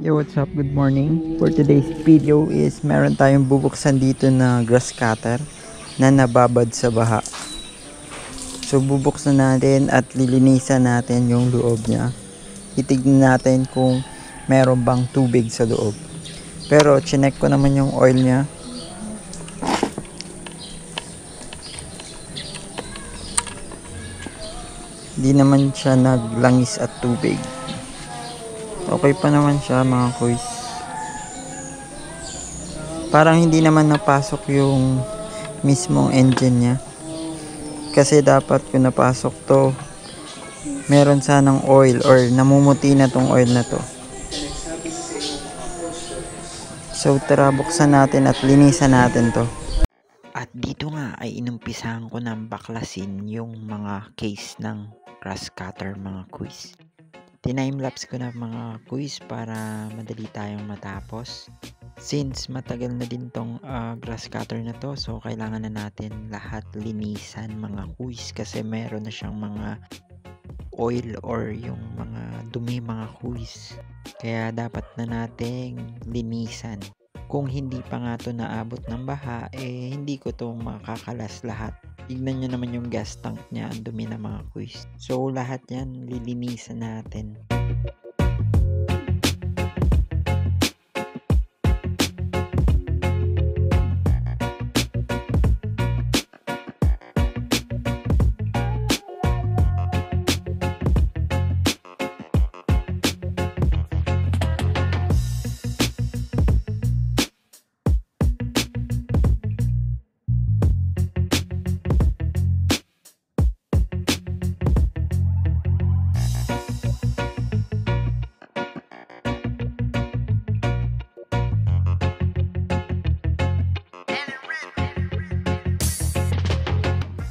Yo, what's up? Good morning. For today's video is meron tayong bubuksan dito na grass cutter na nababad sa baha. So bubuksan natin at lilinisan natin yung loob niya. Itignan natin kung meron bang tubig sa loob. Pero chinek ko naman yung oil niya. Di naman siya naglangis at tubig. Okay pa naman siya mga kuys. Parang hindi naman napasok yung mismong engine niya. Kasi dapat kung napasok to, meron sanang oil or namumuti na tong oil na to. So tara, buksan natin at linisan natin to. At dito nga ay inumpisahan ko ng baklasin yung mga case ng grass cutter mga kuys. Tinime-lapse ko na mga kuys para madali tayong matapos. Since matagal na din tong grass cutter na to, so kailangan na natin lahat linisan mga kuys kasi meron na siyang mga oil or yung mga dumi mga kuys. Kaya dapat na nating linisan. Kung hindi pa nga to naabot ng baha, hindi ko to makakalas lahat. Tignan nyo naman yung gas tank niya, ang dumi na mga kuys. So lahat yan lilinisan natin.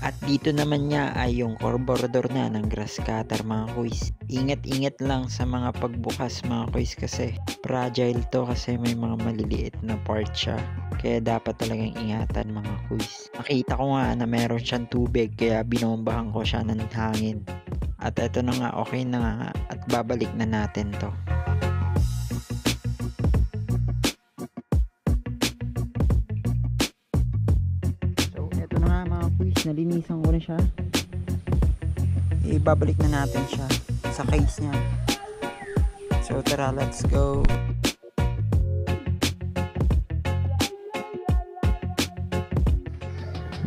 At dito naman niya ay yung carburetor na ng grass cutter mga kuys. Ingat-ingat lang sa mga pagbukas mga kuys kasi fragile to kasi may mga maliliit na part siya. Kaya dapat talagang ingatan mga kuys. Nakita ko nga na meron siyang tubig kaya binombahan ko siya ng hangin. At eto na nga, okay na nga at babalik na natin to. Nalinisan ko na siya. Ibabalik na natin siya sa case niya. So tara, let's go.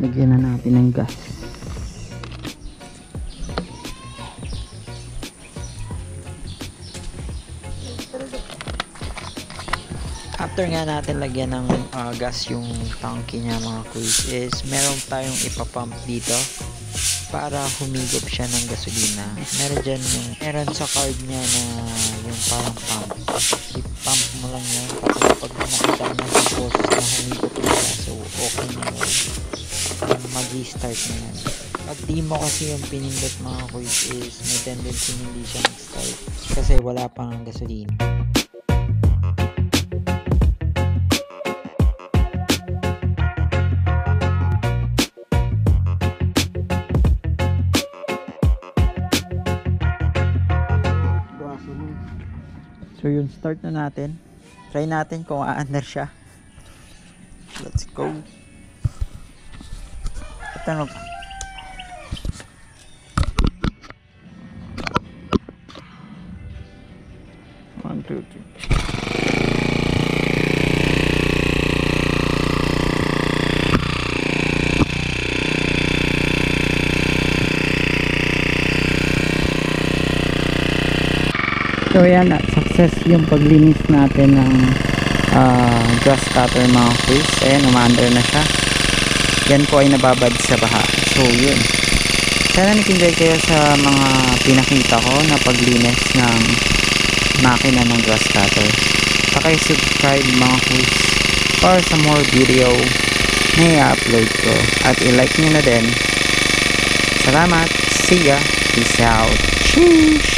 Lagyan na natin ng gas. After nga natin lagyan ng gas yung tanky niya mga kuys, is meron tayong ipapump dito para humigop siya ng gasolina. Meron sa card niya na yung parang pump. I-pump mo lang yan, tapos pag nakita mo na yung post na humigop siya, so okay na yun. Mag-start na yan. Pag di mo kasi yung pinindot mga kuys, is may tendency hindi siya mag-start kasi wala pang gasolina. So yun, start na natin. Try natin kung aandar siya. Let's go. Ito. 1, 2, 3. So yan, success yung paglinis natin ng grass cutter mga kuys. Ayan, umaandar na siya. Yan po ay nababad sa baha. So yun, sana nag-enjoy kayo sa mga pinakita ko na paglinis ng makina ng grass cutter. Paki-subscribe mga kuys para sa more video na i-upload ko. At i-like nyo na din. Salamat. See ya. Peace out. Sheesh.